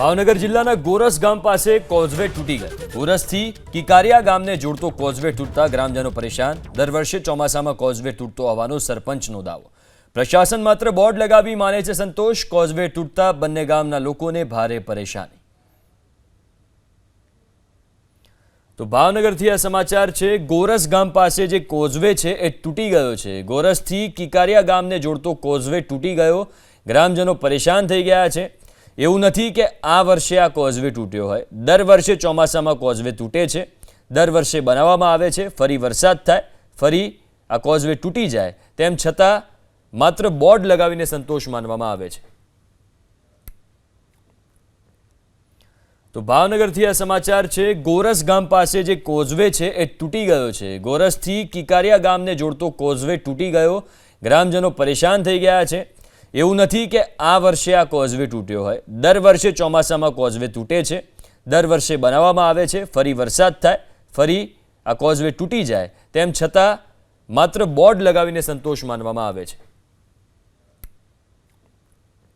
ભાવનગર જિલ્લાના ગોરસ ગામ પાસે કોઝવે તૂટી ગયો। ગોરસથી કિકારિયા ગામને જોડતો કોઝવે તૂટતા ગ્રામજનો પરેશાન। દર વર્ષે ચોમાસામાં કોઝવે તૂટતો હોવાનો સરપંચનો દાવો। પ્રશાસન માત્ર બોર્ડ લગાવી માને છે સંતોષ। કોઝવે તૂટતા બંને ગામના લોકોને ભારે પરેશાની। તો ભાવનગરથી આ સમાચાર છે। ગોરસ ગામ પાસે જે કોઝવે છે એ તૂટી ગયો છે। ગોરસથી કિકારિયા ગામને જોડતો કોઝવે તૂટી ગયો। ગ્રામજનો પરેશાન થઈ ગયા છે। એવું નથી કે આ વર્ષે આ કોઝવે તૂટ્યો હોય। દર વર્ષે ચોમાસામાં કોઝવે તૂટે છે। દર વર્ષે બનાવવામાં આવે છે, ફરી વરસાદ થાય, ફરી આ કોઝવે તૂટી જાય, તેમ છતાં માત્ર બોર્ડ લગાવીને સંતોષ માનવામાં આવે છે। તો ભાવનગરથી આ સમાચાર છે। ગોરસ ગામ પાસે જે કોઝવે છે એ તૂટી ગયો છે। ગોરસથી કિકારિયા ગામને જોડતો કોઝવે તૂટી ગયો। ગ્રામજનો પરેશાન થઈ ગયા છે। એવું નથી કે આ વર્ષે આ કોઝવે તૂટ્યો હોય। દર વર્ષે ચોમાસામાં કોઝવે તૂટે છે। દર વર્ષે બનાવવામાં આવે છે, ફરી વરસાદ થાય, ફરી આ કોઝવે તૂટી જાય, તેમ છતાં માત્ર બોર્ડ લગાવીને સંતોષ માનવામાં આવે છે।